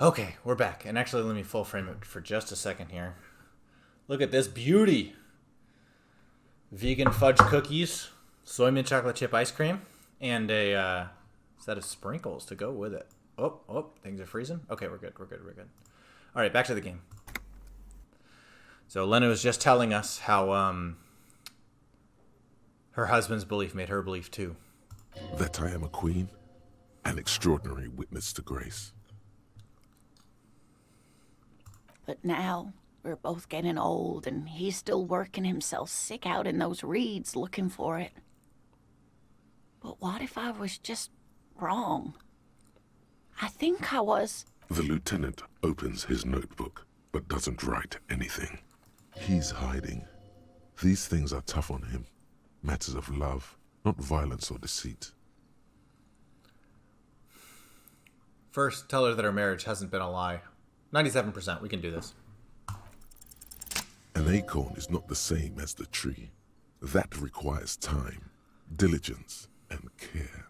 Okay, we're back. And actually, let me full frame it for just a second here. Look at this beauty. Vegan fudge cookies, soy mint chocolate chip ice cream, and a set of sprinkles to go with it. Oh, things are freezing. Okay, we're good. All right, back to the game. So Lena was just telling us how her husband's belief made her believe too. That I am a queen, an extraordinary witness to grace. But now we're both getting old, and he's still working himself sick out in those reeds looking for it. But what if I was just wrong? I think I was. The lieutenant opens his notebook, but doesn't write anything. He's hiding. These things are tough on him. Matters of love, not violence or deceit. First, tell her that her marriage hasn't been a lie. 97%, we can do this. An acorn is not the same as the tree. That requires time, diligence, and care.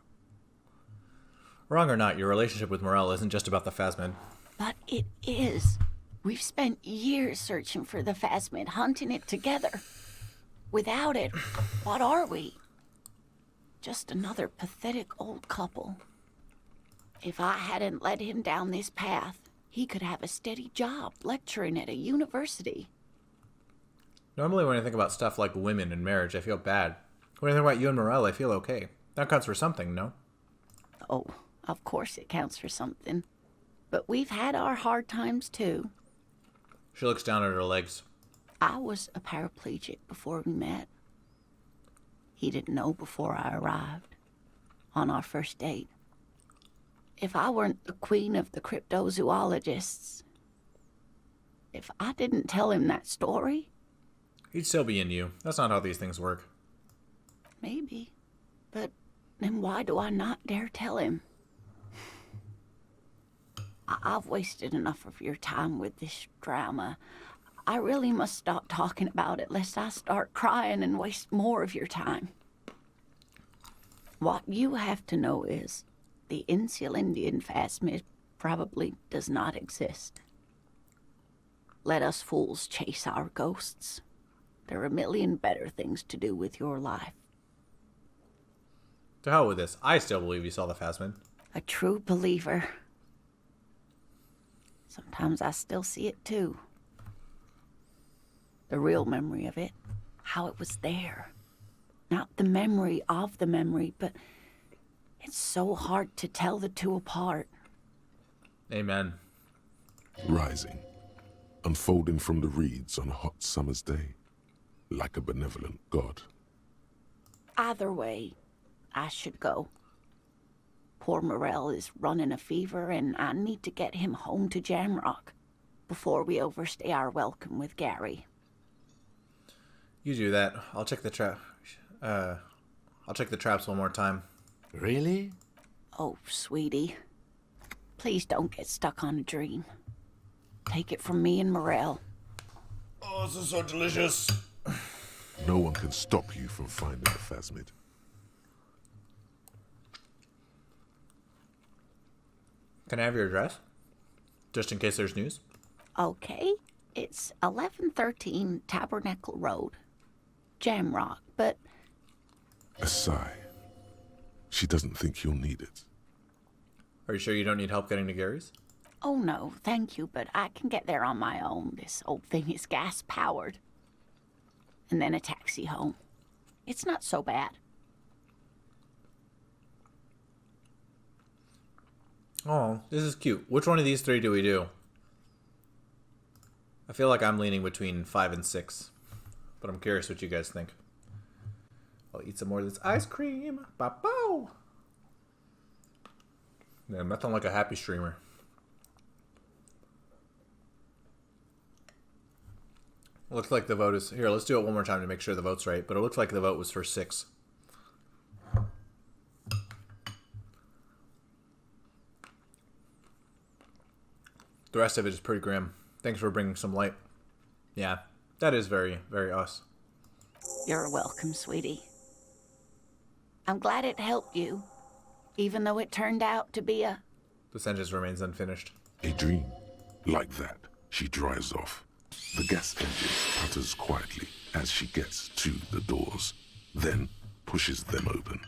Wrong or not, your relationship with Morel isn't just about the Phasmid. But it is. We've spent years searching for the Phasmid, hunting it together. Without it, what are we? Just another pathetic old couple. If I hadn't led him down this path, he could have a steady job lecturing at a university. Normally when I think about stuff like women and marriage, I feel bad. When I think about you and Morel, I feel okay. That counts for something, no? Oh, of course it counts for something. But we've had our hard times too. She looks down at her legs. I was a paraplegic before we met. He didn't know before I arrived. On our first date. If I weren't the queen of the cryptozoologists, if I didn't tell him that story... He'd still be in you. That's not how these things work. Maybe. But then why do I not dare tell him? I've wasted enough of your time with this drama. I really must stop talking about it lest I start crying and waste more of your time. What you have to know is the Insulindian Phasmid probably does not exist. Let us fools chase our ghosts. There are a million better things to do with your life. To hell with this. I still believe you saw the Phasmid. A true believer. Sometimes I still see it too. The real memory of it. How it was there. Not the memory of the memory, but it's so hard to tell the two apart. Amen. Rising, unfolding from the reeds on a hot summer's day, like a benevolent god. Either way, I should go. Poor Morel is running a fever, and I need to get him home to Jamrock before we overstay our welcome with Gary. You do that. I'll check the trap. I'll check the traps one more time. Really? Oh, sweetie. Please don't get stuck on a dream. Take it from me and Morel. Oh, this is so delicious. No one can stop you from finding the Phasmid. Can I have your address? Just in case there's news? Okay. It's 1113 Tabernacle Road. Jamrock, but... A sigh. She doesn't think you'll need it. Are you sure you don't need help getting to Gary's? Oh no, thank you, but I can get there on my own. This old thing is gas-powered. And then a taxi home. It's not so bad. Oh, this is cute. Which one of these three do we do? I feel like I'm leaning between 5 and 6. But I'm curious what you guys think. I'll eat some more of this ice cream. Ba-bow! Yeah, nothing like a happy streamer. Looks like the vote is... Here, let's do it one more time to make sure the vote's right. But it looks like the vote was for 6. The rest of it is pretty grim. Thanks for bringing some light. Yeah, that is very, very us. You're welcome, sweetie. I'm glad it helped you, even though it turned out to be a... The sentence remains unfinished. A dream. Like that, she drives off. The gas engine putters quietly as she gets to the doors, then pushes them open.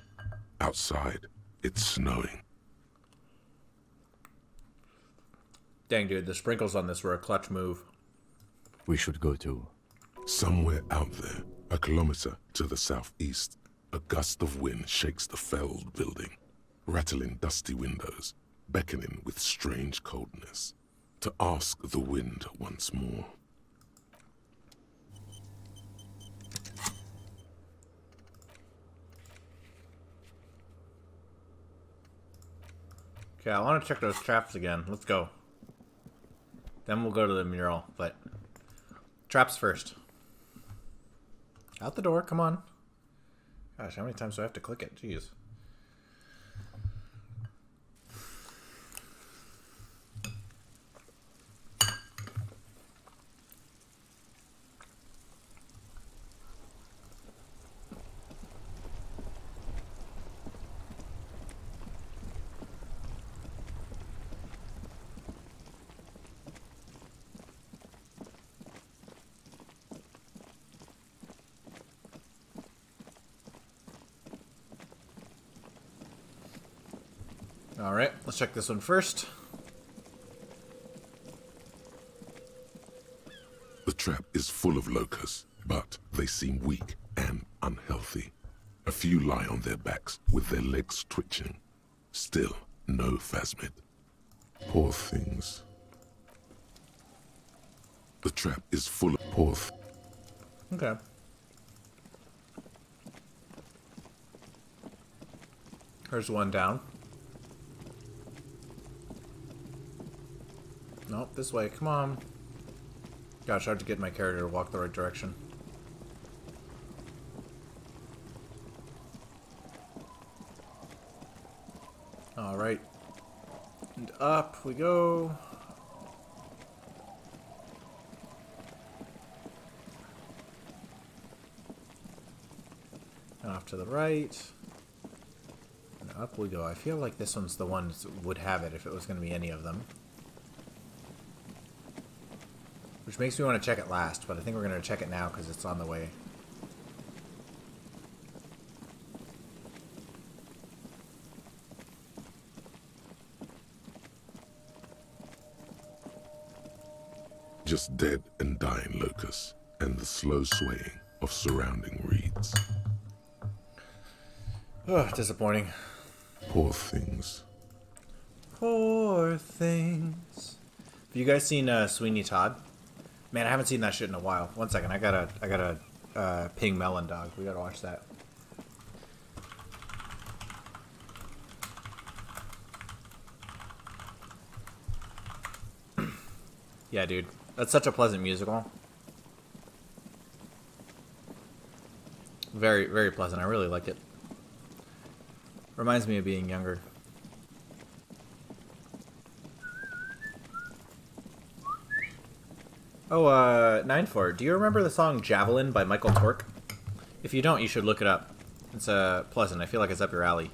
Outside, it's snowing. Dang, dude, the sprinkles on this were a clutch move. We should go to... Somewhere out there, a kilometer to the southeast, a gust of wind shakes the felled building, rattling dusty windows, beckoning with strange coldness, to ask the wind once more. Okay, I want to check those traps again. Let's go. Then we'll go to the mural, but traps first. Out the door, come on. Gosh, how many times do I have to click it? Jeez. Alright, let's check this one first. The trap is full of locusts, but they seem weak and unhealthy. A few lie on their backs with their legs twitching. Still, no phasmid. Poor things. The trap is full of Okay. There's one down. Nope, this way. Come on. Gosh, hard to get my character to walk the right direction. Alright. And up we go. Off to the right. And up we go. I feel like this one's the one that would have it if it was going to be any of them. Which makes me want to check it last, but I think we're going to check it now because it's on the way. just dead and dying locusts and the slow swaying of surrounding reeds. Oh, disappointing. Poor things. Poor things. Have you guys seen Sweeney Todd? Man, I haven't seen that shit in a while. One second, I gotta ping Melon Dog. We gotta watch that. Yeah, dude, that's such a pleasant musical. Very, very pleasant. I really like it. Reminds me of being younger. Oh, 94. Do you remember the song Javelin by Michael Tork? If you don't, you should look it up. It's pleasant. I feel like it's up your alley.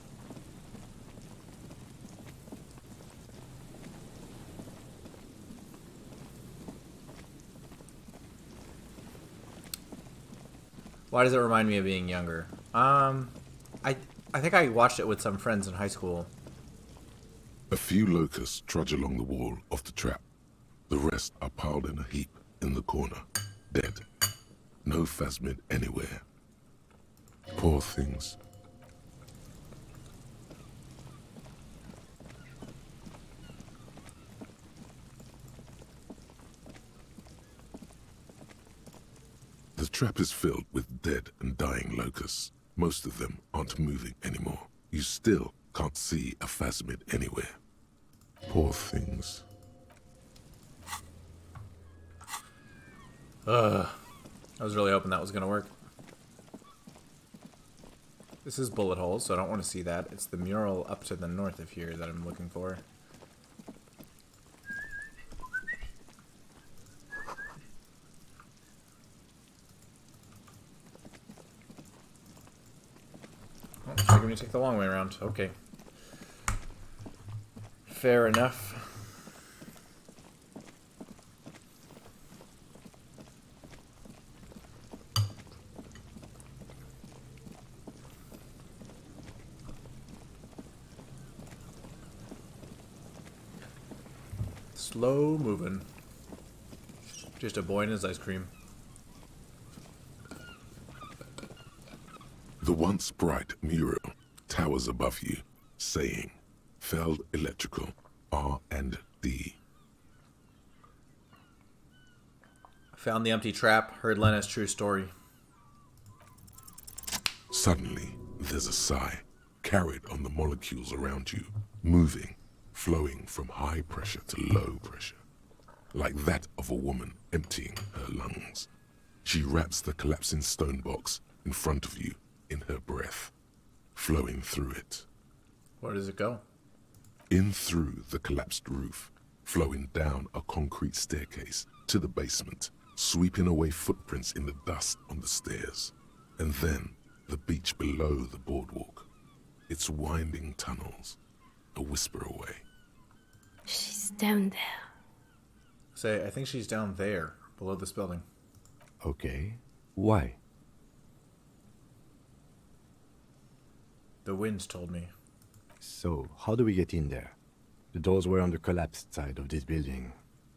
Why does it remind me of being younger? I think I watched it with some friends in high school. A few locusts trudge along the wall of the trap. The rest are piled in a heap in the corner, dead. No phasmid anywhere. Poor things. The trap is filled with dead and dying locusts. Most of them aren't moving anymore. You still can't see a phasmid anywhere. Poor things. I was really hoping that was going to work. This is bullet holes, so I don't want to see that. It's the mural up to the north of here that I'm looking for. Oh, so you're going to take the long way around. Okay. Fair enough. Slow moving. Just a boy and his ice cream. The once bright mural towers above you, saying, Feld Electrical, R&D. Found the empty trap, heard Lena's true story. Suddenly, there's a sigh, carried on the molecules around you, moving, flowing from high pressure to low pressure, like that of a woman emptying her lungs. She wraps the collapsing stone box in front of you in her breath, flowing through it. Where does it go? In through the collapsed roof, flowing down a concrete staircase to the basement, sweeping away footprints in the dust on the stairs, and then the beach below the boardwalk, its winding tunnels, a whisper away. She's down there. Say, I think she's down there, below this building. Okay. Why? The winds told me. So, how do we get in there? The doors were on the collapsed side of this building.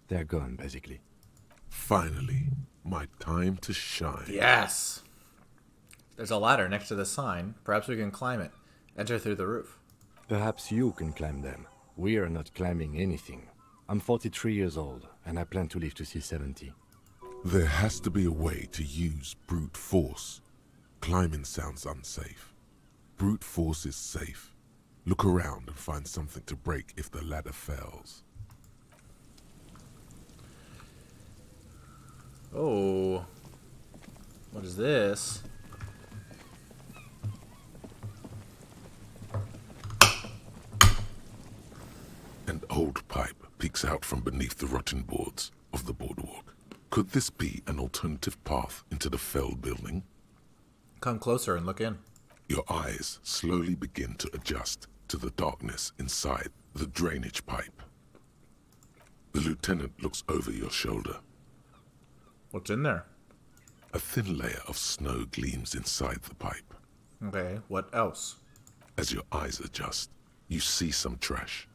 They're gone, basically. Finally, my time to shine. Yes! There's a ladder next to the sign. Perhaps we can climb it. Enter through the roof. Perhaps you can climb them. We are not climbing anything. I'm 43 years old, and I plan to live to see 70. There has to be a way to use brute force. Climbing sounds unsafe. Brute force is safe. Look around and find something to break if the ladder fails. Oh. What is this? An old pipe peeks out from beneath the rotten boards of the boardwalk. Could this be an alternative path into the Feld building? Come closer and look in. Your eyes slowly begin to adjust to the darkness inside the drainage pipe. The lieutenant looks over your shoulder. What's in there? A thin layer of snow gleams inside the pipe. Okay, what else? As your eyes adjust, you see some trash.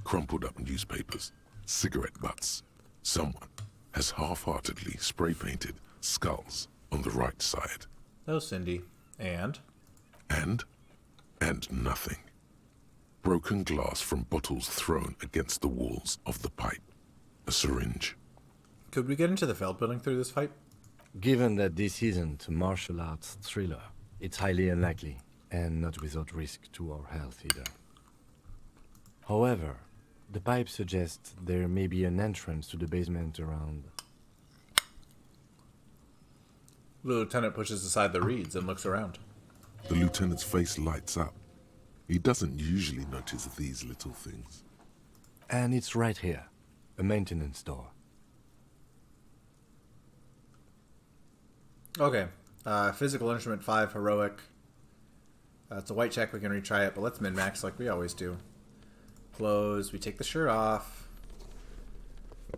Crumpled up newspapers, cigarette butts. Someone has half-heartedly spray-painted skulls on the right side. Oh, Cindy. And? And nothing. Broken glass from bottles thrown against the walls of the pipe. A syringe. Could we get into the Feld building through this pipe? Given that this isn't a martial arts thriller, it's highly unlikely, and not without risk to our health either. However, the pipe suggests there may be an entrance to the basement around. The lieutenant pushes aside the reeds and looks around. The lieutenant's face lights up. He doesn't usually notice these little things. And it's right here, a maintenance door. Okay. Physical instrument 5, heroic. It's a white check, we can retry it, but let's min-max like we always do. Close, we take the shirt off.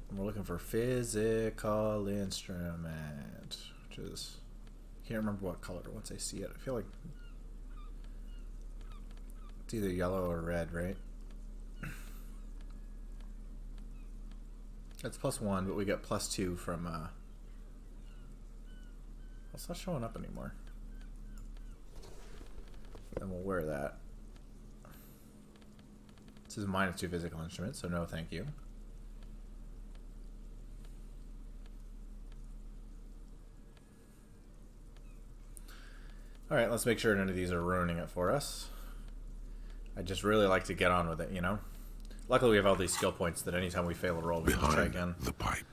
And we're looking for physical instrument, which is, can't remember what color once I see it. I feel like it's either yellow or red, right? That's +1, but we get +2 from, it's not showing up anymore. And we'll wear that. This is -2 physical instruments, so no thank you. Alright, let's make sure none of these are ruining it for us. I just really like to get on with it, you know? Luckily we have all these skill points that anytime we fail a roll, we can just try Behind again. the pipe,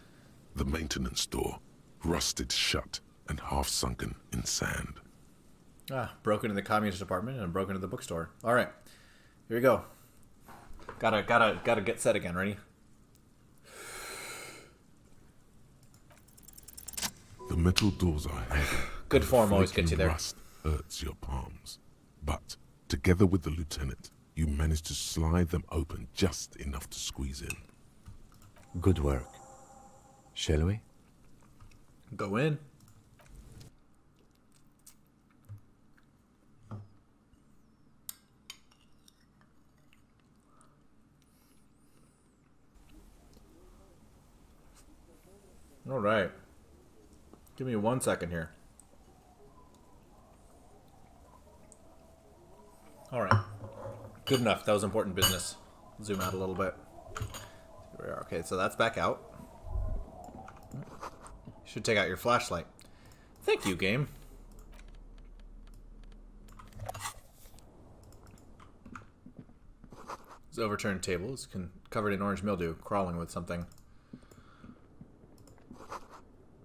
the maintenance door, rusted shut and half sunken in sand. Ah, broken in the communist department and broken in the bookstore. Alright, here we go. Gotta get set again. Ready? The metal doors are heavy. Good form and always gets you flaking there. Rust hurts your palms. But together with the lieutenant, you manage to slide them open just enough to squeeze in. Good work. Shall we? Go in. All right. Give me 1 second here. All right. Good enough. That was important business. Zoom out a little bit. Here we are. Okay, so that's back out. You should take out your flashlight. Thank you, game. This overturned table is covered in orange mildew, crawling with something.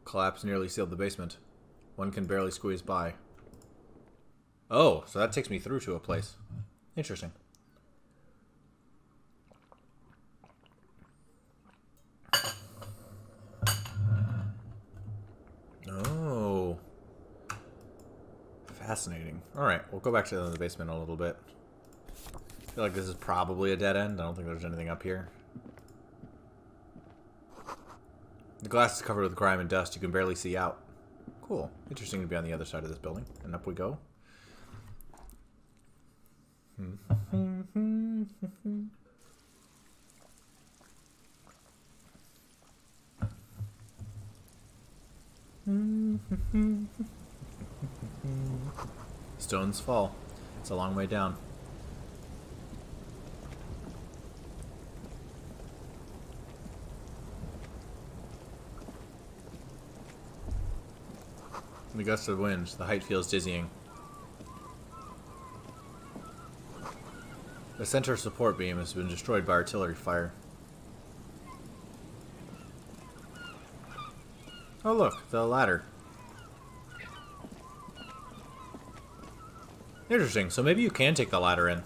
Collapse nearly sealed the basement. One can barely squeeze by. Oh, so that takes me through to a place. Interesting. Oh. Fascinating. Alright, we'll go back to the basement a little bit. I feel like this is probably a dead end. I don't think there's anything up here. The glass is covered with grime and dust. You can barely see out. Cool. Interesting to be on the other side of this building. And up we go. Stones fall. It's a long way down. The gust of wind, the height feels dizzying. The center support beam has been destroyed by artillery fire. Oh look, the ladder. Interesting, so maybe you can take the ladder in.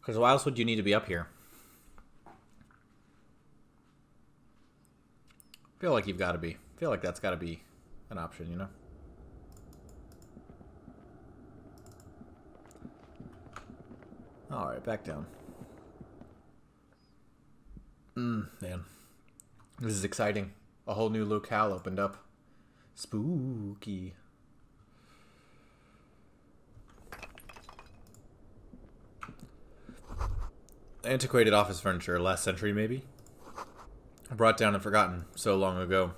Because why else would you need to be up here? I feel like you've got to be. I feel like that's got to be an option, you know? Alright, back down. Man. This is exciting. A whole new locale opened up. Spooky. Antiquated office furniture, last century maybe? Brought down and forgotten so long ago.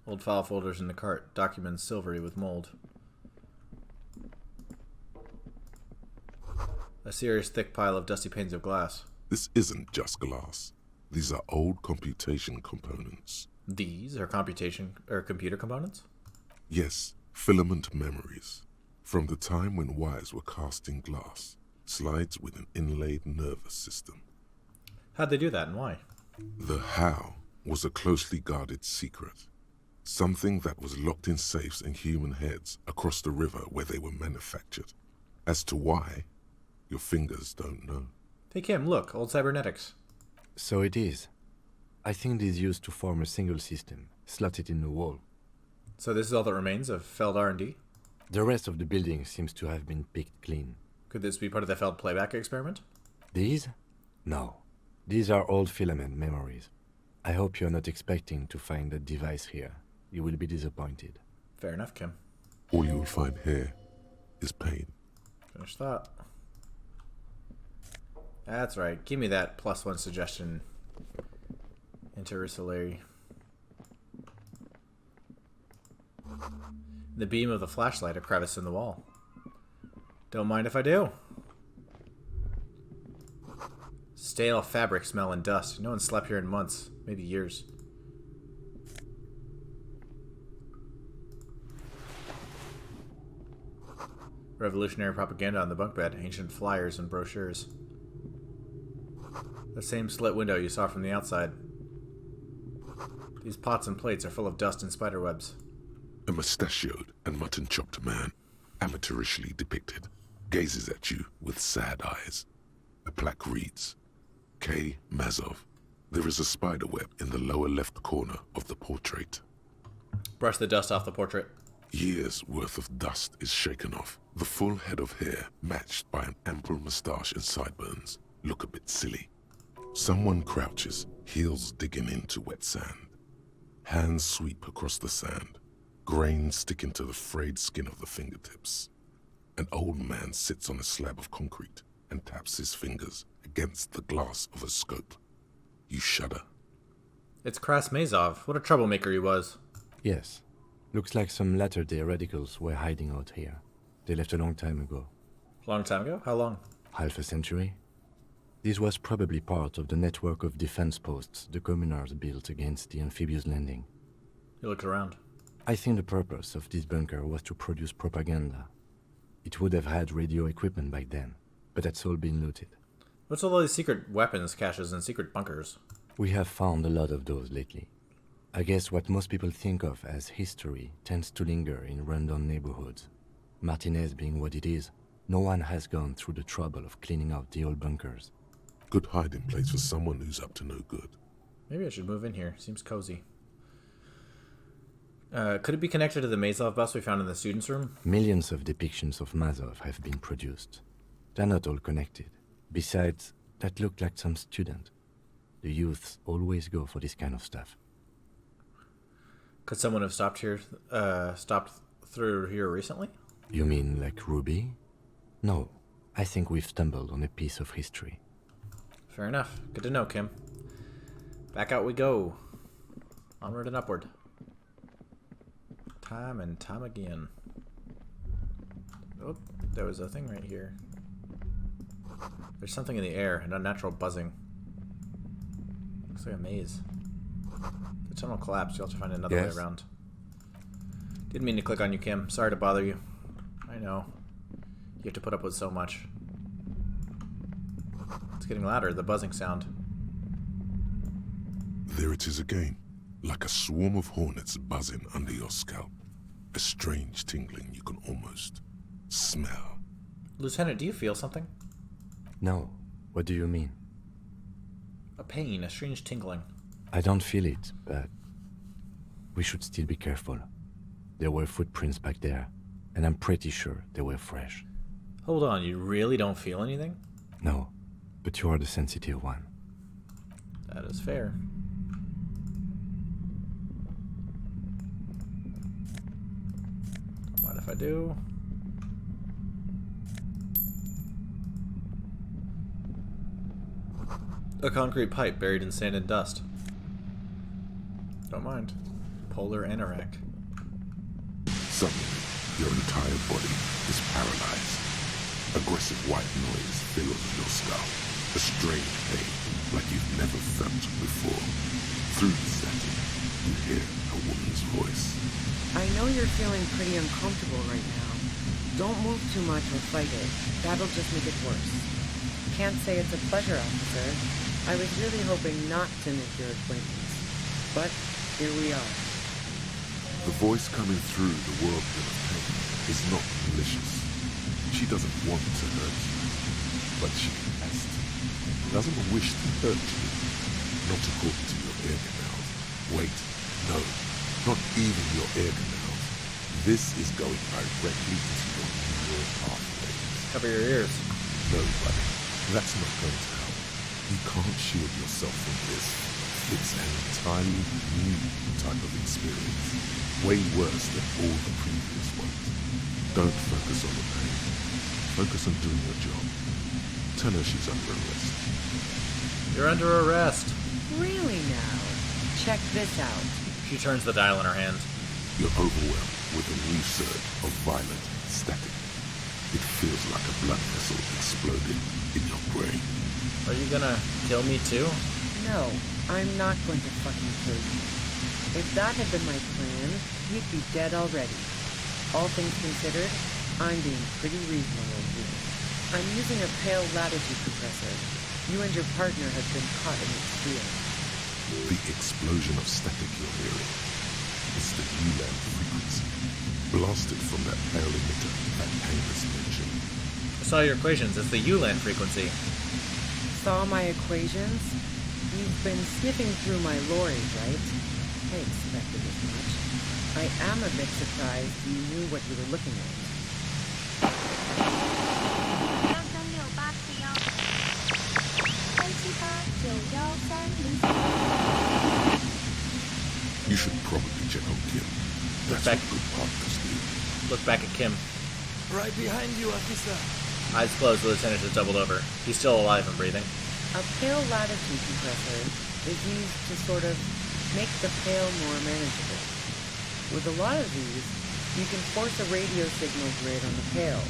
Old file folders in the cart, documents silvery with mold. A serious thick pile of dusty panes of glass. This isn't just glass. These are old computation components. These are computer components? Yes, filament memories. From the time when wires were cast in glass, slides with an inlaid nervous system. How'd they do that and why? The how was a closely guarded secret. Something that was locked in safes in human heads across the river where they were manufactured. As to why, your fingers don't know. Hey Kim, look, old cybernetics. So it is. I think it is used to form a single system, slotted in the wall. So this is all that remains of Feld R&D? The rest of the building seems to have been picked clean. Could this be part of the Feld playback experiment? These? No. These are old filament memories. I hope you're not expecting to find a device here. You will be disappointed. Fair enough, Kim. All you'll find here is pain. Finish that. That's right. Give me that +1 suggestion. Interstellary. The beam of the flashlight, a crevice in the wall. Don't mind if I do. Stale fabric smell and dust. No one slept here in months, maybe years. Revolutionary propaganda on the bunk bed, ancient flyers and brochures. The same slit window you saw from the outside. These pots and plates are full of dust and spiderwebs. A mustachioed and mutton-chopped man, amateurishly depicted, gazes at you with sad eyes. A plaque reads, K. Mazov. There is a spiderweb in the lower left corner of the portrait. Brush the dust off the portrait. Years' worth of dust is shaken off. The full head of hair, matched by an ample moustache and sideburns, look a bit silly. Someone crouches, heels digging into wet sand. Hands sweep across the sand, grains sticking to the frayed skin of the fingertips. An old man sits on a slab of concrete, and taps his fingers against the glass of a scope. You shudder. It's Krasmazov. What a troublemaker he was. Yes. Looks like some latter-day radicals were hiding out here. They left a long time ago. Long time ago? How long? Half a century? This was probably part of the network of defense posts the communards built against the amphibious landing. He looked around. I think the purpose of this bunker was to produce propaganda. It would have had radio equipment back then, but that's all been looted. What's all these secret weapons caches and secret bunkers? We have found a lot of those lately. I guess what most people think of as history tends to linger in rundown neighborhoods. Martinez being what it is, no one has gone through the trouble of cleaning out the old bunkers. Good hiding place for someone who's up to no good. Maybe I should move in here. Seems cozy. Could it be connected to the Mazov bus we found in the students' room? Millions of depictions of Mazov have been produced. They're not all connected. Besides, that looked like some student. The youths always go for this kind of stuff. Could someone have stopped through here recently? You mean like Ruby? No, I think we've stumbled on a piece of history. Fair enough. Good to know, Kim. Back out we go. Onward and upward. Time and time again. Oh, there was a thing right here. There's something in the air, an unnatural buzzing. Looks like a maze. The tunnel collapsed. You'll have to find another way around. Didn't mean to click on you, Kim. Sorry to bother you. I know. You have to put up with so much. It's getting louder, the buzzing sound. There it is again, like a swarm of hornets buzzing under your scalp. A strange tingling you can almost smell. Lieutenant, do you feel something? No. What do you mean? A pain, a strange tingling. I don't feel it, but we should still be careful. There were footprints back there, and I'm pretty sure they were fresh. Hold on, you really don't feel anything? No, but you are the sensitive one. That is fair. What if I do? A concrete pipe buried in sand and dust. Don't mind. Polar anorak. Suddenly, your entire body is paralyzed. Aggressive white noise fills your skull. A strange pain like you've never felt before. Through the setting, you hear a woman's voice. I know you're feeling pretty uncomfortable right now. Don't move too much or fight it. That'll just make it worse. Can't say it's a pleasure, officer. I was really hoping not to make your acquaintance. But here we are. The voice coming through the whirlpool of pain is not malicious. She doesn't want to hurt you, but she has to. Doesn't wish to hurt you. Not according to your ear canals. Wait, no, not even your ear canals. This is going directly into your neural pathways. Cover your ears. No, buddy, that's not going to help. You can't shield yourself from this. It's an entirely new type of experience. Way worse than all the previous ones. Don't focus on the pain. Focus on doing your job. Tell her she's under arrest. You're under arrest. Really now? Check this out. She turns the dial in her hand. You're overwhelmed with a new surge of violent static. It feels like a blood vessel exploding in your brain. Are you gonna kill me too? No, I'm not going to fucking kill you. If that had been my plan, you'd be dead already. All things considered, I'm being pretty reasonable here. I'm using a pale latitude compressor. You and your partner have been caught in its field. The explosion of static you're hearing is the ULAN frequency, blasted from that pale emitter that Painless mentioned. I saw your equations. It's the ULAN frequency. Saw my equations? You've been sniffing through my lorry, right? I expected as much. I am a bit surprised you knew what you were looking at. You should probably check on Kim. That's back. what good partners do. Look back at Kim. Right behind you, officer. Eyes closed, the lieutenant just doubled over. He's still alive and breathing. A pale latitude compressor is used to sort of make the pale more manageable. With a lot of these, you can force a radio signal grid on the pale,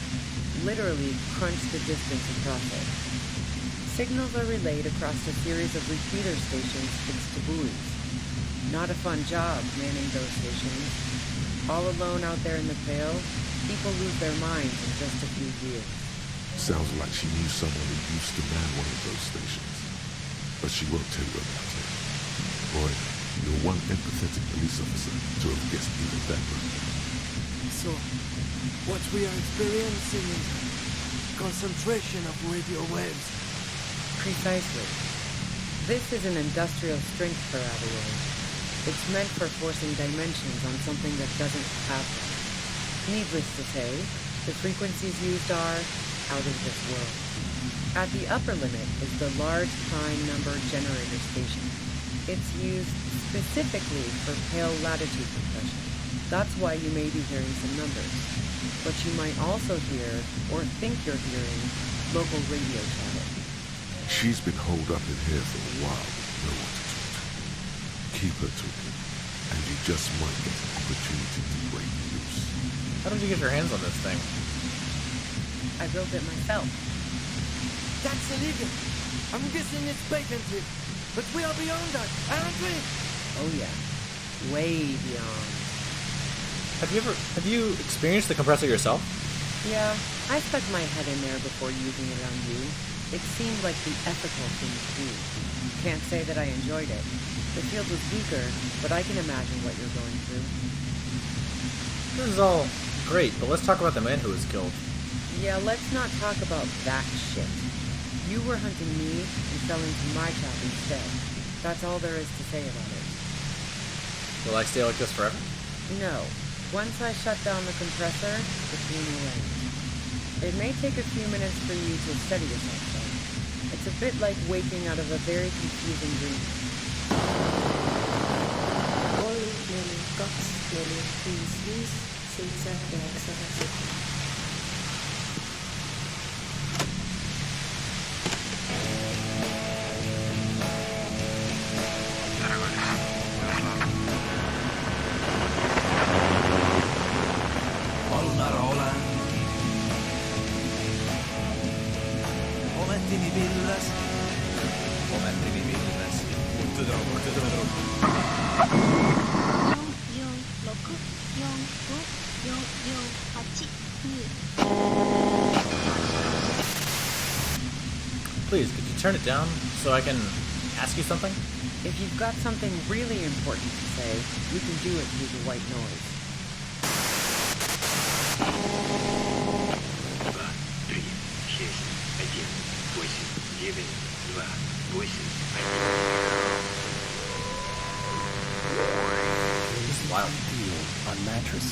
literally crunch the distance across it. Signals are relayed across a series of repeater stations fixed to buoys. Not a fun job manning those stations. All alone out there in the pale, people lose their minds in just a few years. Sounds like she knew someone who used to man one of those stations. But she won't tell you about it. Boy, you're one empathetic police officer to have guessed even that right. So, what we are experiencing is concentration of radio waves. Precisely. This is an industrial strength parabola. It's meant for forcing dimensions on something that doesn't have them. Needless to say, the frequencies used are out of this world. At the upper limit is the large prime number generator station. It's used specifically for pale latitude compression. That's why you may be hearing some numbers. But you might also hear, or think you're hearing, local radio chatter. She's been holed up in here for a while with no one to talk to. Keep her talking, and you just might get an opportunity to break loose. How did you get your hands on this thing? I built it myself. That's illegal. I'm guessing it's patented. But we are beyond that, aren't we? Oh yeah. Way beyond. Have you experienced the compressor yourself? Yeah, I stuck my head in there before using it on you. It seemed like the ethical thing to do. Can't say that I enjoyed it. The field was weaker, but I can imagine what you're going through. This is all great, but let's talk about the man who was killed. Yeah, let's not talk about that shit. You were hunting me and selling to my chap instead. That's all there is to say about it. Will I stay like this forever? No. Once I shut down the compressor, the pain will end. It may take a few minutes for you to steady yourself, though. It's a bit like waking out of a very confusing dream. Please, could you turn it down so I can ask you something? If you've got something really important to say, you can do it through the white noise. 8, This is wild. On mattress.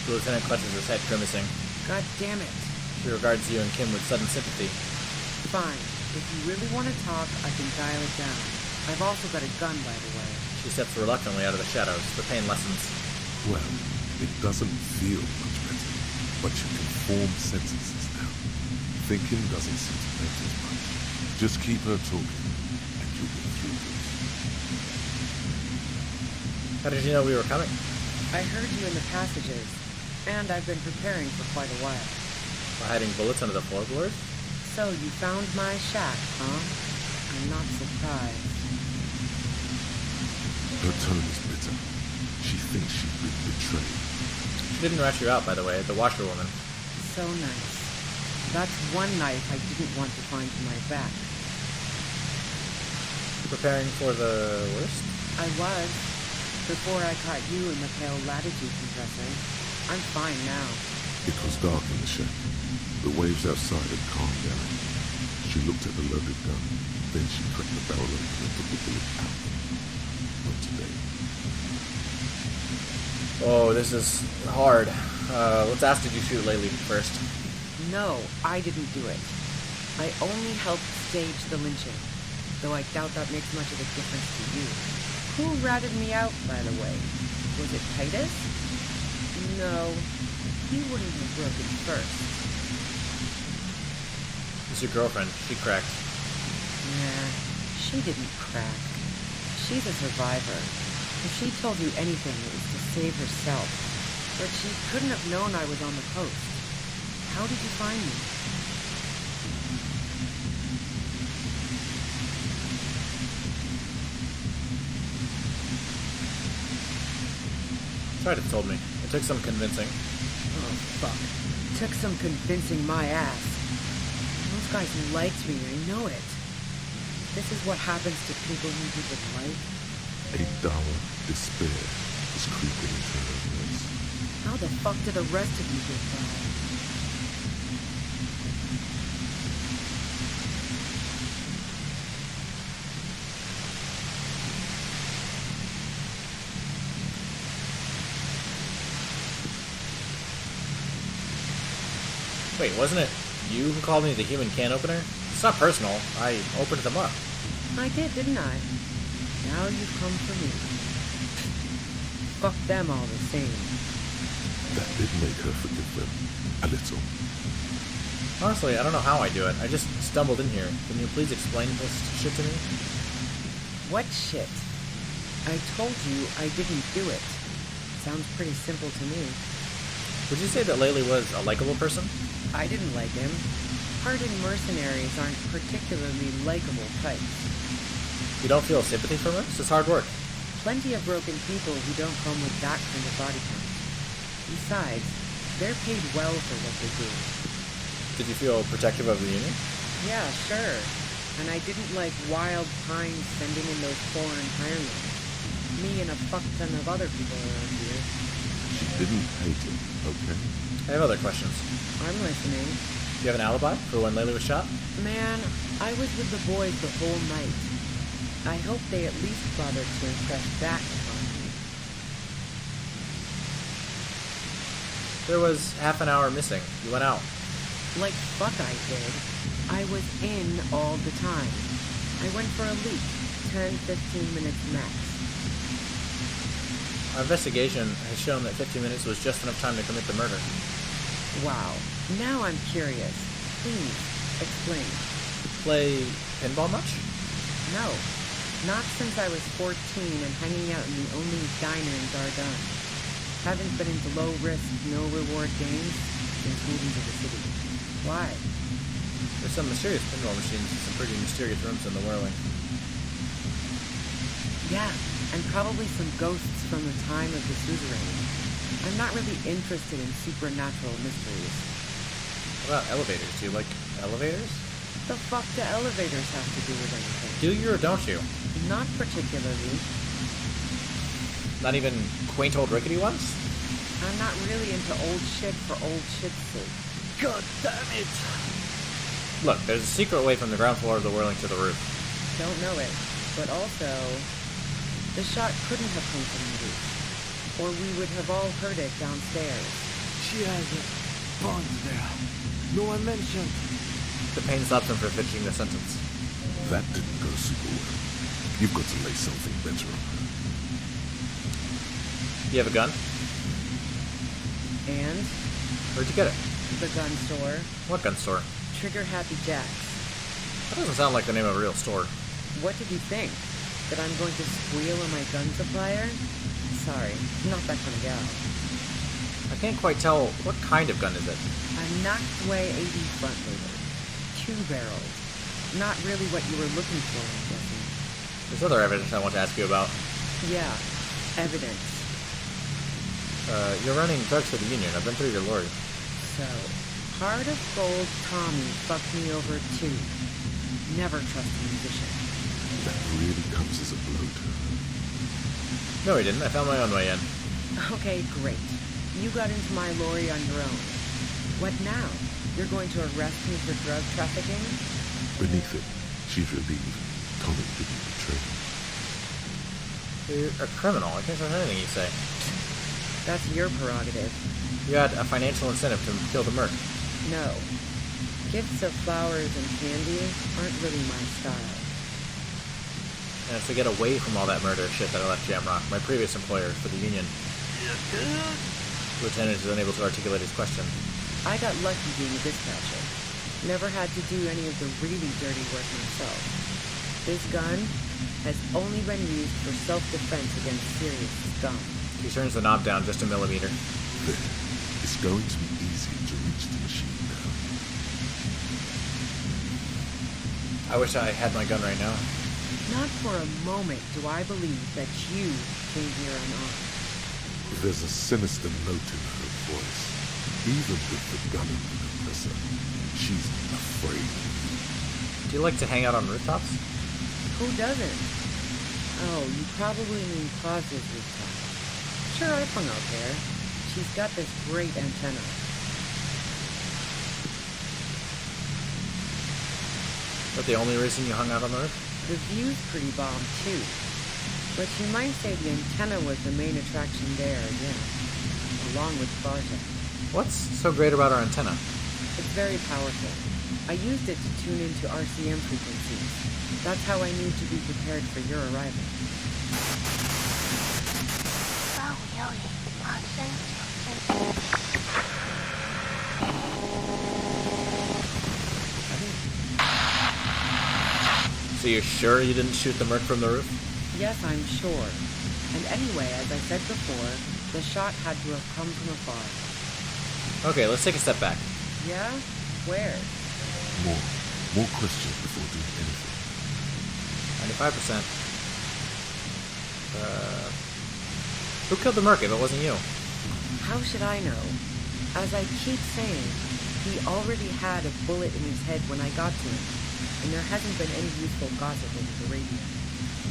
The lieutenant clutches his head, grimacing. God damn it. She regards you and Kim with sudden sympathy. Fine. If you really want to talk, I can dial it down. I've also got a gun, by the way. She steps reluctantly out of the shadows. The pain lessens. Well, it doesn't feel much better, but you can form sentences now. Thinking doesn't seem to matter as much. Just keep her talking, and you'll get through this. How did you know we were coming? I heard you in the passages, and I've been preparing for quite a while. By hiding bullets under the floorboards? So you found my shack, huh? I'm not surprised. Her tone is bitter. She thinks she's been betrayed. She didn't rat you out, by the way, the washerwoman. So nice. That's one knife I didn't want to find to my back. Preparing for the worst? I was, before I caught you in the pale latitude compressor. I'm fine now. It was dark in the shack. The waves outside had calmed down. She looked at the loaded gun, then she cracked the barrel open and took the bullet out. Not today. Oh, this is hard. Let's ask, did you shoot Laylee first? No, I didn't do it. I only helped stage the lynching, though I doubt that makes much of a difference to you. Who ratted me out, by the way? Was it Titus? No, he wouldn't have broken first. It's your girlfriend. She cracked. Nah, she didn't crack. She's a survivor. If she told you anything, it was to save herself. But she couldn't have known I was on the coast. How did you find me? Tried to have told me. It took some convincing. Oh, fuck. Took some convincing my ass. Those guys liked me, I know it. This is what happens to people who you would like. A dour despair was creeping into her voice. How the fuck did the rest of you get by? Wait, wasn't it you who called me the human can opener? It's not personal. I opened them up. I did, didn't I? Now you've come for me. Fuck them all the same. That did make her forgive them. A little. Honestly, I don't know how I do it. I just stumbled in here. Can you please explain this shit to me? What shit? I told you I didn't do it. Sounds pretty simple to me. Would you say that Laylee was a likable person? I didn't like him. Hardened mercenaries aren't particularly likable types. You don't feel sympathy for her? It's just hard work. Plenty of broken people who don't come with that kind of body count. Besides, they're paid well for what they do. Did you feel protective of the Union? Yeah, sure. And I didn't like Wild Pine sending in those foreign hirelings. Me and a fuck ton of other people around here. She didn't hate him, okay? I have other questions. I'm listening. Do you have an alibi for when Laylee was shot? Man, I was with the boys the whole night. I hope they at least bothered to impress that upon me. There was half an hour missing. You went out. Like fuck I did. I was in all the time. I went for a leak. 10-15 minutes max. Our investigation has shown that 15 minutes was just enough time to commit the murder. Wow. Now I'm curious. Please, explain. Play pinball much? No. Not since I was 14 and hanging out in the only diner in Dardenne. Haven't been into low-risk, no-reward games since moving to the city. Why? There's some mysterious pinball machines and some pretty mysterious rooms in the whirling. Yeah, and probably some ghosts from the time of the suzerain. I'm not really interested in supernatural mysteries. What about elevators? Do you like elevators? The fuck do elevators have to do with anything? Do you or don't you? Not particularly. Not even quaint old rickety ones? I'm not really into old shit for old shit's sake. God damn it! Look, there's a secret way from the ground floor of the whirling to the roof. Don't know it. But also, the shot couldn't have come from the roof. Or we would have all heard it downstairs. She has a bond there. No one mentioned. The pain stops him from finishing the sentence. That didn't go super well. You've got to lay something better on her. You have a gun? And Where'd you get it? the gun store, What gun store? Trigger Happy Jacks. That doesn't sound like the name of a real store. What did you think? That I'm going to squeal on my gun supplier? Sorry, not that kind of gal. I can't quite tell, what kind of gun is it? A Knocked-Way 80 front loader. 2-barreled. Not really what you were looking for, I'm guessing. There's other evidence I want to ask you about. Yeah, evidence. You're running drugs for the Union. I've been through your lorry. So, Heart of Gold Tommy fucked me over too. Never trust a musician. That really comes as a blow to her. No, he didn't. I found my own way in. Okay, great. You got into my lorry on your own. What now? You're going to arrest me for drug trafficking? Beneath it, she's relieved Tommy didn't betray her. You're a criminal. I can't trust anything you say. That's your prerogative. You had a financial incentive to kill the merc. No. Gifts of flowers and candy aren't really my style. And it's to get away from all that murder shit that I left Jamrock, my previous employer for the Union. Lieutenant is unable to articulate his question. I got lucky being a dispatcher. Never had to do any of the really dirty work myself. This gun has only been used for self-defense against serious scum. He turns the knob down just a millimeter. There. It's going to be easy to reach the machine now. I wish I had my gun right now. Not for a moment do I believe that you came here unarmed. There's a sinister note in her voice. Even with the gun and the compressor, she's afraid. Do you like to hang out on rooftops? Who doesn't? Oh, you probably mean Claus's rooftop. Sure, I've hung out there. She's got this great antenna. But the only reason you hung out on the roof? The view's pretty bomb, too. But you might say the antenna was the main attraction there, yeah. Along with Claudia. What's so great about our antenna? It's very powerful. I used it to tune into RCM frequencies. That's how I knew to be prepared for your arrival. So you're sure you didn't shoot the merc from the roof? Yes, I'm sure. And anyway, as I said before, the shot had to have come from afar. Okay, let's take a step back. Yeah? Where? More questions before doing anything. 95%. Who killed the merc if it wasn't you? How should I know? As I keep saying, he already had a bullet in his head when I got to him, and there hasn't been any useful gossip over the radio.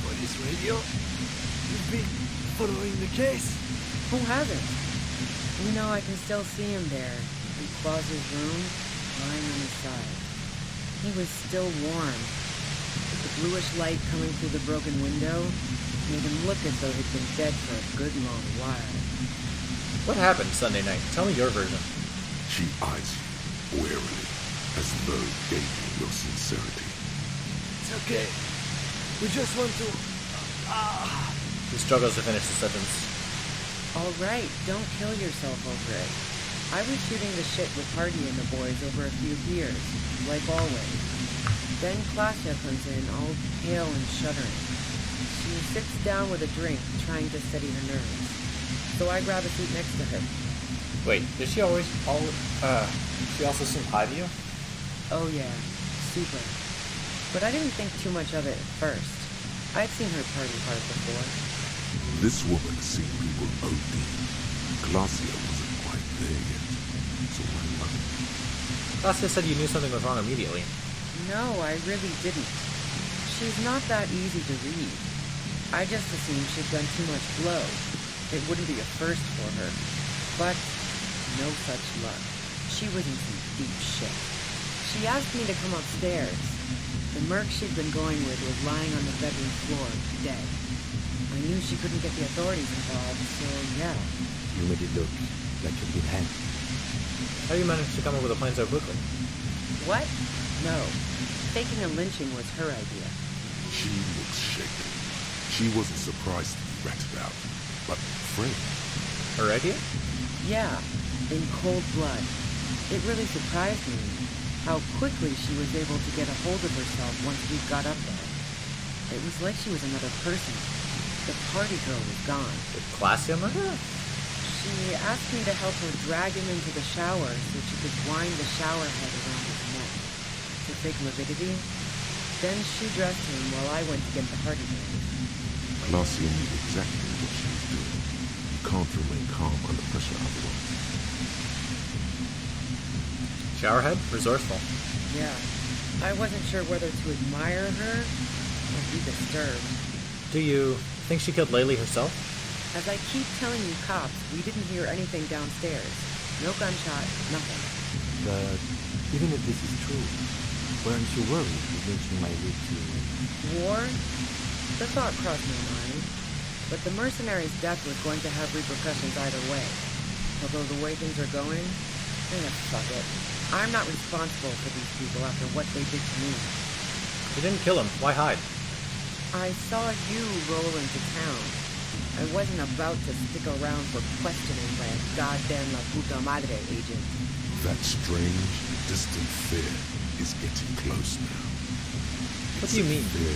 Police radio? You've been following the case? Who hasn't? You know, I can still see him there, in Claus's room, lying on his side. He was still warm, but the bluish light coming through the broken window made him look as though he'd been dead for a good long while. What happened Sunday night? Tell me your version. She eyes you warily, as though gauging your sincerity. It's okay. We just want to... He struggles to finish the sentence. All right, don't kill yourself over it. I was shooting the shit with Hardy and the boys over a few beers, like always. Then Klasha comes in, all pale and shuddering. She sits down with a drink, trying to steady her nerves. So I grab a seat next to her. Wait, did she she also seem high to you? Oh yeah, super. But I didn't think too much of it at first. I'd seen her party hard before. This woman has seen people OD. Glacia wasn't quite there yet, so why not? Glacia said you knew something was wrong immediately. No, I really didn't. She's not that easy to read. I just assumed she'd done too much blow. It wouldn't be a first for her. But no such luck. She was in some deep shit. She asked me to come upstairs. The merc she'd been going with was lying on the bedroom floor, dead. I knew she couldn't get the authorities involved, so yeah. You made it look like you'd been hanged. How do you manage to come up with a plan so quickly? What? No. Faking a lynching was her idea. She looks shaken. She wasn't surprised to be ratted out, but afraid. Her idea? Yeah, in cold blood. It really surprised me how quickly she was able to get a hold of herself once we got up there. It was like she was another person. The party girl was gone. Did Glacia murder her? She asked me to help her drag him into the shower so she could wind the shower head around his neck to fake morbidity. Then she dressed him while I went to get the party girl. Glacia knew exactly what she was doing. You can't remain calm under pressure otherwise. Showerhead? Resourceful. Yeah. I wasn't sure whether to admire her or be disturbed. Do you think she killed Laylee herself? As I keep telling you cops, we didn't hear anything downstairs. No gunshot, nothing. But even if this is true, weren't you worried eventually might lead to... War? The thought crossed my mind. But the mercenary's death was going to have repercussions either way. Although the way things are going, fuck it. I'm not responsible for these people after what they did to me. You didn't kill him. Why hide? I saw you roll into town. I wasn't about to stick around for questioning by a goddamn La Puta Madre agent. That strange, distant fear is getting close now. What do you mean? Fear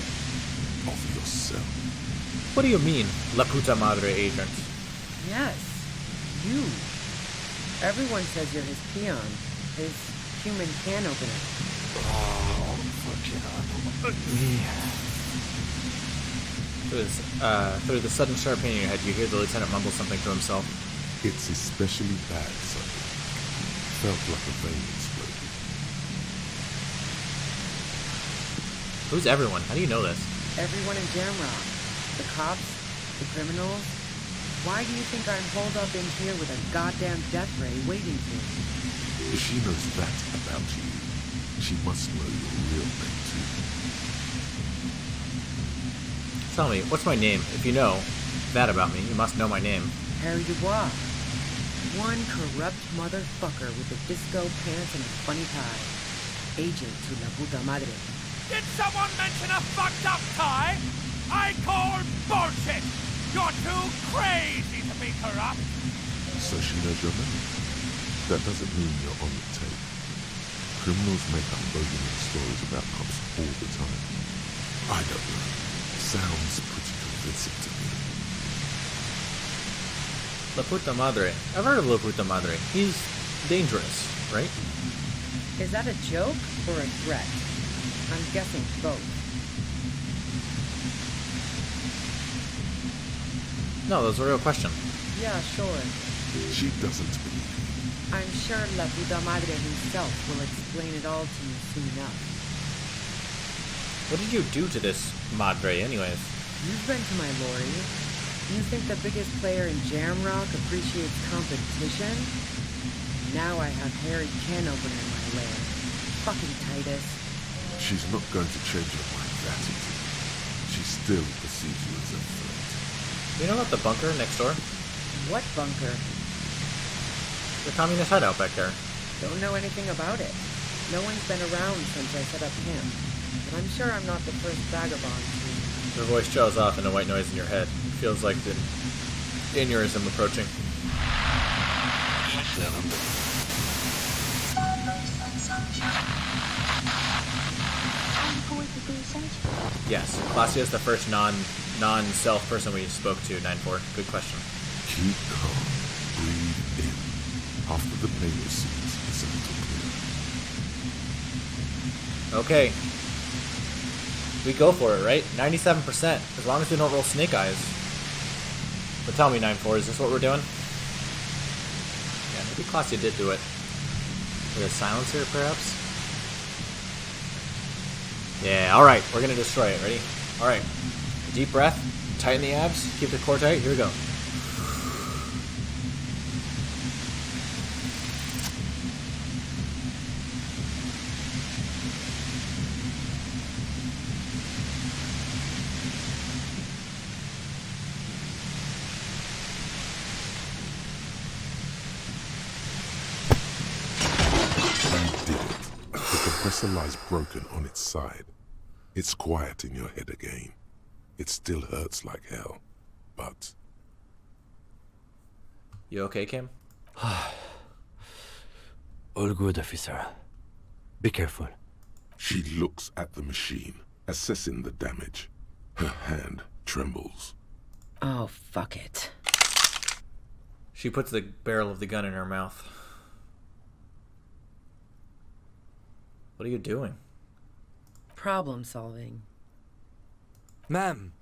of yourself. What do you mean, La Puta Madre agent? Yes, you. Everyone says you're his peon, his human can opener. Oh, fucking hell. Through the sudden sharp pain in your head, you hear the lieutenant mumble something to himself. It's especially bad, son. Felt like a vein exploded. Who's everyone? How do you know this? Everyone in Jamrock. The cops, the criminals. Why do you think I'm holed up in here with a goddamn death ray waiting for me? If she knows that about you, she must know your real name too. Tell me, what's my name? If you know that about me, you must know my name. Harry Dubois. One corrupt motherfucker with the disco pants and a funny tie. Agent to La Puta Madre. Did someone mention a fucked up tie? I call bullshit! You're too crazy to be corrupt! So she knows your name. That doesn't mean you're on the tape. Criminals make up boogeyman stories about cops all the time. I don't know. Sounds pretty convincing to me. La Puta Madre. I've heard of La Puta Madre. He's dangerous, right? Is that a joke or a threat? I'm guessing both. No, that was a real question. Yeah, sure. She doesn't believe you. I'm sure La Puta Madre himself will explain it all to you soon enough. What did you do to this Madre, anyways? You've been to my lorry. You think the biggest player in Jamrock appreciates competition? Now I have Harry Can Opener in my lair. Fucking Titus. She's not going to change her mind that easy. She still perceives you as a threat. You know about the bunker next door? What bunker? The communist hideout back there. Don't know anything about it. No one's been around since I set up camp. But I'm sure I'm not the first vagabond to... Your voice trails off in a white noise in your head. It feels like the aneurysm approaching. Yes, Claudia is the first non-self person we spoke to, 9-4. Good question. Keep calm. Breathe in. After the pain recedes, it's a little clearer. Okay. We go for it, right? 97%, as long as we don't roll snake eyes. But tell me, 9-4, is this what we're doing? Yeah, maybe Claudia did do it. With a silencer, perhaps? Yeah, alright, we're gonna destroy it. Ready? Alright. Deep breath, tighten the abs, keep the core tight, here we go. The lies broken on its side. It's quiet in your head again. It still hurts like hell, but... You okay, Kim? All good, officer. Be careful. She looks at the machine, assessing the damage. Her hand trembles. Oh, fuck it. She puts the barrel of the gun in her mouth. What are you doing? Problem solving. Ma'am,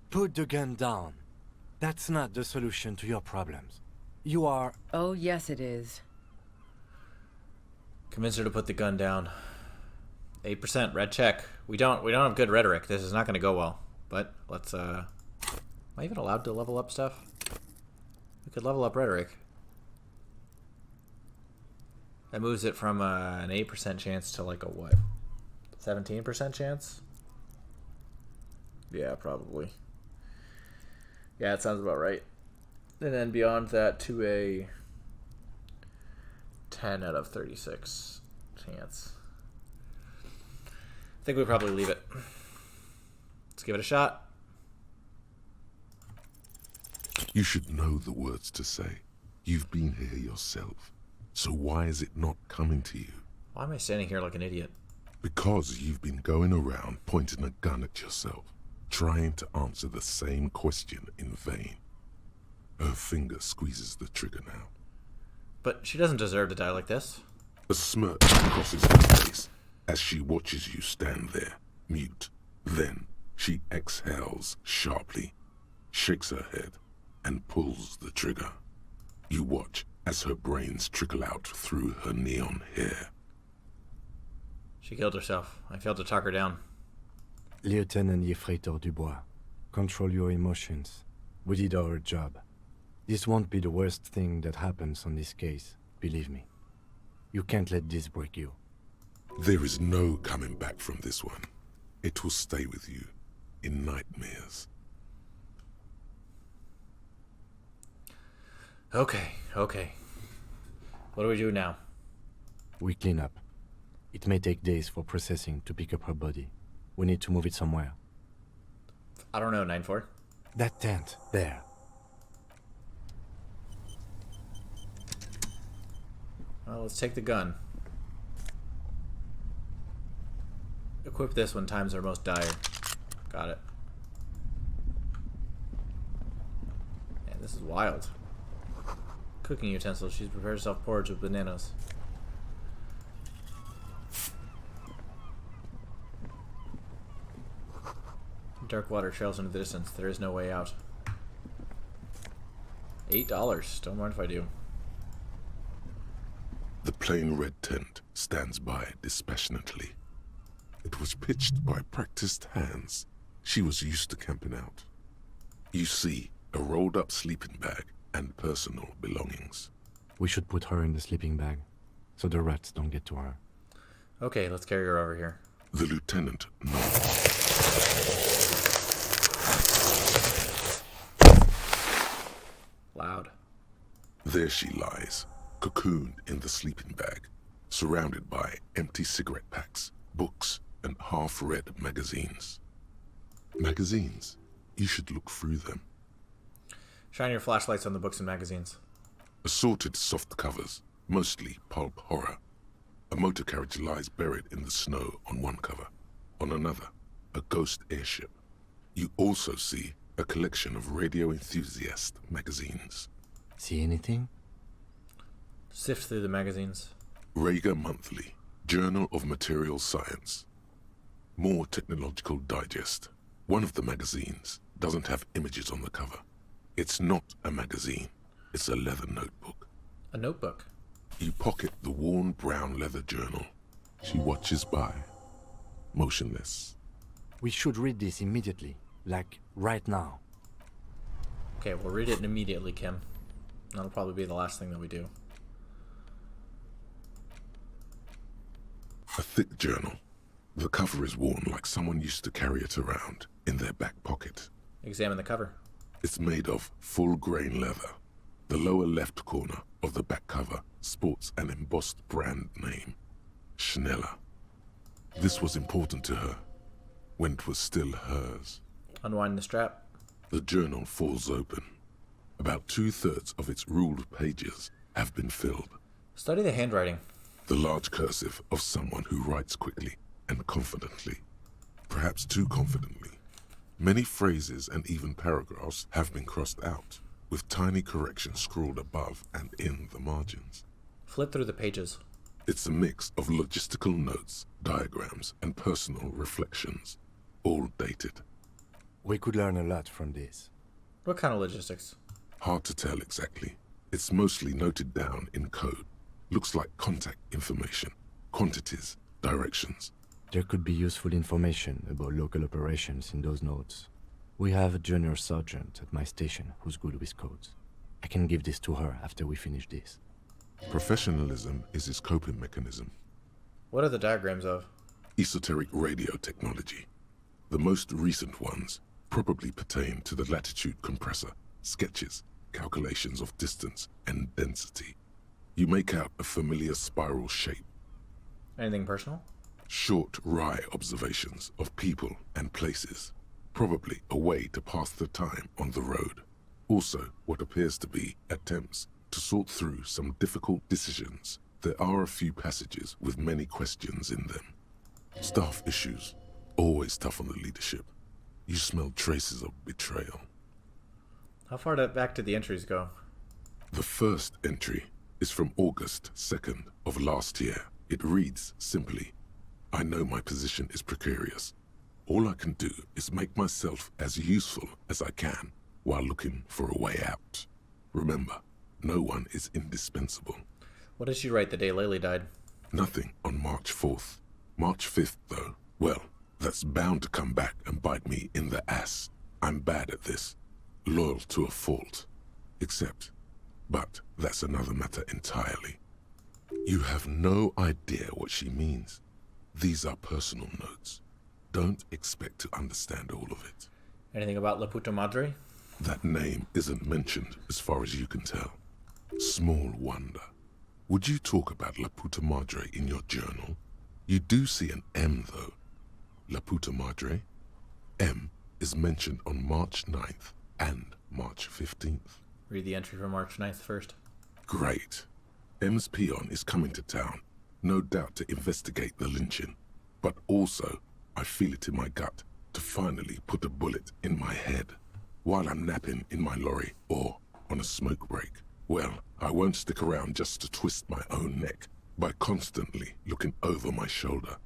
put the gun down. That's not the solution to your problems. You are... Oh, yes it is. Convince her to put the gun down. 8%, red check. We don't have good rhetoric. This is not going to go well. But let's, am I even allowed to level up stuff? We could level up rhetoric. That moves it from an 8% chance to like a what? 17% chance? Yeah, probably. Yeah, it sounds about right. And then beyond that to a 10 out of 36 chance. I think we probably leave it. Let's give it a shot. You should know the words to say. You've been here yourself. So why is it not coming to you? Why am I standing here like an idiot? Because you've been going around pointing a gun at yourself, trying to answer the same question in vain. Her finger squeezes the trigger now. But she doesn't deserve to die like this. A smirk crosses her face as she watches you stand there, mute. Then she exhales sharply, shakes her head, and pulls the trigger. You watch as her brains trickle out through her neon hair. She killed herself. I failed to talk her down. Lieutenant Yefreitor Dubois, control your emotions. We did our job. This won't be the worst thing that happens on this case, believe me. You can't let this break you. There is no coming back from this one. It will stay with you in nightmares. Okay. What do we do now? We clean up. It may take days for processing to pick up her body. We need to move it somewhere. I don't know, 9-4. That tent, there. Well, let's take the gun. Equip this when times are most dire. Got it. Man, this is wild. Cooking utensils. She's prepared herself porridge with bananas. Dark water trails into the distance. There is no way out. $8. Don't mind if I do. The plain red tent stands by dispassionately. It was pitched by practiced hands. She was used to camping out. You see a rolled-up sleeping bag and personal belongings. We should put her in the sleeping bag, so the rats don't get to her. Okay, let's carry her over here. The lieutenant nods. Loud. There she lies, cocooned in the sleeping bag, surrounded by empty cigarette packs, books, and half-read magazines. Magazines? You should look through them. Shine your flashlights on the books and magazines. Assorted soft covers, mostly pulp horror. A motor carriage lies buried in the snow on one cover. On another, a ghost airship. You also see a collection of radio enthusiast magazines. See anything? Sift through the magazines. Rager Monthly, Journal of Material Science. More Technological Digest. One of the magazines doesn't have images on the cover. It's not a magazine. It's a leather notebook. A notebook. You pocket the worn brown leather journal. She watches by, motionless. We should read this immediately, like right now. Okay, we'll read it immediately, Kim. That'll probably be the last thing that we do. A thick journal. The cover is worn like someone used to carry it around in their back pocket. Examine the cover. It's made of full-grain leather. The lower left corner of the back cover sports an embossed brand name, Schneller. This was important to her when it was still hers. Unwind the strap. The journal falls open. About 2/3 of its ruled pages have been filled. Study the handwriting. The large cursive of someone who writes quickly and confidently. Perhaps too confidently. Many phrases and even paragraphs have been crossed out, with tiny corrections scrawled above and in the margins. Flip through the pages. It's a mix of logistical notes, diagrams, and personal reflections, all dated. We could learn a lot from this. What kind of logistics? Hard to tell exactly. It's mostly noted down in code. Looks like contact information, quantities, directions. There could be useful information about local operations in those notes. We have a junior sergeant at my station who's good with codes. I can give this to her after we finish this. Professionalism is his coping mechanism. What are the diagrams of? Esoteric radio technology. The most recent ones probably pertain to the latitude compressor, sketches, calculations of distance and density. You make out a familiar spiral shape. Anything personal? Short, wry observations of people and places. Probably a way to pass the time on the road. Also, what appears to be attempts to sort through some difficult decisions. There are a few passages with many questions in them. Staff issues. Always tough on the leadership. You smell traces of betrayal. How far back did the entries go? The first entry is from August 2nd of last year. It reads simply, I know my position is precarious. All I can do is make myself as useful as I can while looking for a way out. Remember, no one is indispensable. What did she write the day Lily died? Nothing on March 4th. March 5th, though, well, that's bound to come back and bite me in the ass. I'm bad at this. Loyal to a fault. But that's another matter entirely. You have no idea what she means. These are personal notes. Don't expect to understand all of it. Anything about La Puta Madre? That name isn't mentioned as far as you can tell. Small wonder. Would you talk about La Puta Madre in your journal? You do see an M, though. La Puta Madre. M is mentioned on March 9th and March 15th. Read the entry for March 9th first. Great. M's peon is coming to town, no doubt to investigate the lynching. But also, I feel it in my gut to finally put a bullet in my head while I'm napping in my lorry or on a smoke break. Well, I won't stick around just to twist my own neck by constantly looking over my shoulder.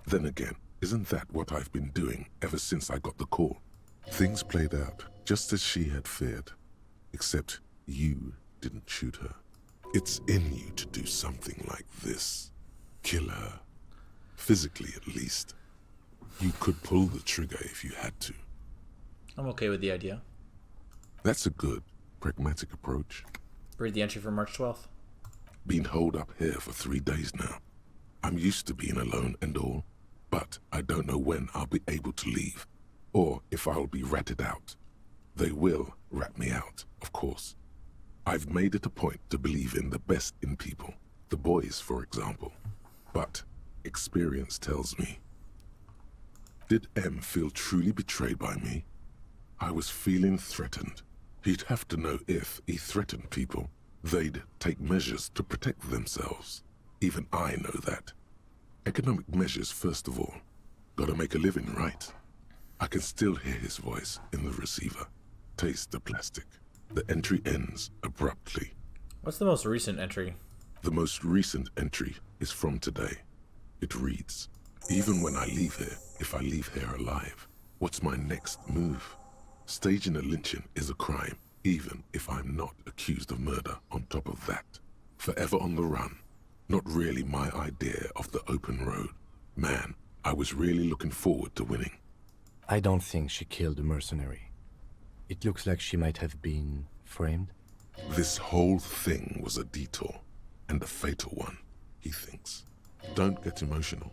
Then again, isn't that what I've been doing ever since I got the call? Things played out just as she had feared, except you didn't shoot her. It's in you to do something like this. Kill her. Physically, at least. You could pull the trigger if you had to. I'm okay with the idea. That's a good, pragmatic approach. Read the entry for March 12th. Been holed up here for 3 days now. I'm used to being alone and all, but I don't know when I'll be able to leave, or if I'll be ratted out. They will rat me out, of course. I've made it a point to believe in the best in people, the boys, for example. But experience tells me. Did M feel truly betrayed by me? I was feeling threatened. He'd have to know if he threatened people, they'd take measures to protect themselves. Even I know that. Economic measures first of all. Gotta make a living, right? I can still hear his voice in the receiver. Taste the plastic. The entry ends abruptly. What's the most recent entry? The most recent entry is from today. It reads, even when I leave here, if I leave here alive, what's my next move? Staging a lynching is a crime, even if I'm not accused of murder on top of that. Forever on the run. Not really my idea of the open road. Man, I was really looking forward to winning. I don't think she killed the mercenary. It looks like she might have been framed. This whole thing was a detour, and a fatal one, he thinks. Don't get emotional.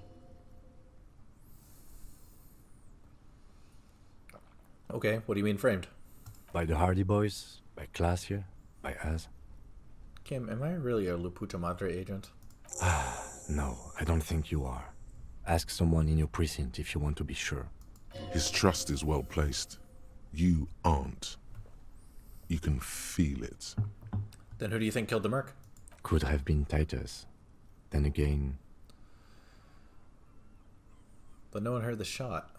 Okay, what do you mean framed? By the Hardy Boys? By Classier? By us? Kim, am I really a La Puta Madre agent? No, I don't think you are. Ask someone in your precinct if you want to be sure. His trust is well placed. You aren't. You can feel it. Then who do you think killed the merc? Could have been Titus. Then again, But no one heard the shot.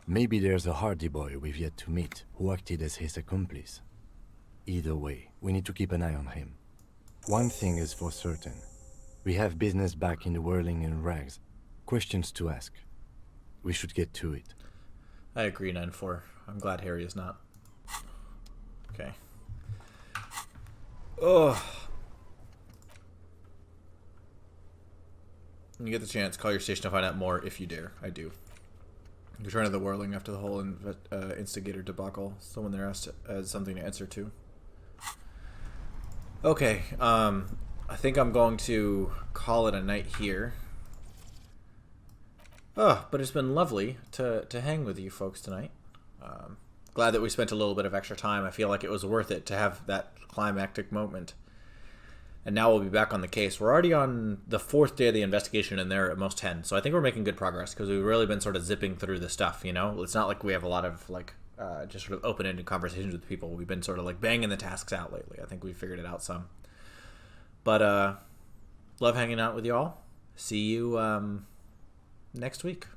maybe there's a Hardy Boy we've yet to meet who acted as his accomplice. Either way, we need to keep an eye on him. One thing is for certain. We have business back in the whirling in rags. Questions to ask. We should get to it. I agree, 9-4. I'm glad Harry is not. Okay. Ugh. When you get the chance, call your station to find out more if you dare. I do. Return to the whirling after the whole instigator debacle. Someone there has something to answer to. Okay, I think I'm going to call it a night here. Oh, but it's been lovely to hang with you folks tonight. Glad that we spent a little bit of extra time. I feel like it was worth it to have that climactic moment. And now we'll be back on the case. We're already on the 4th day of the investigation, and they're at most 10. So I think we're making good progress because we've really been sort of zipping through the stuff, you know? It's not like we have a lot of, like, just sort of open-ended conversations with people. We've been sort of, like, banging the tasks out lately. I think we've figured it out some. But, love hanging out with y'all. See you, next week.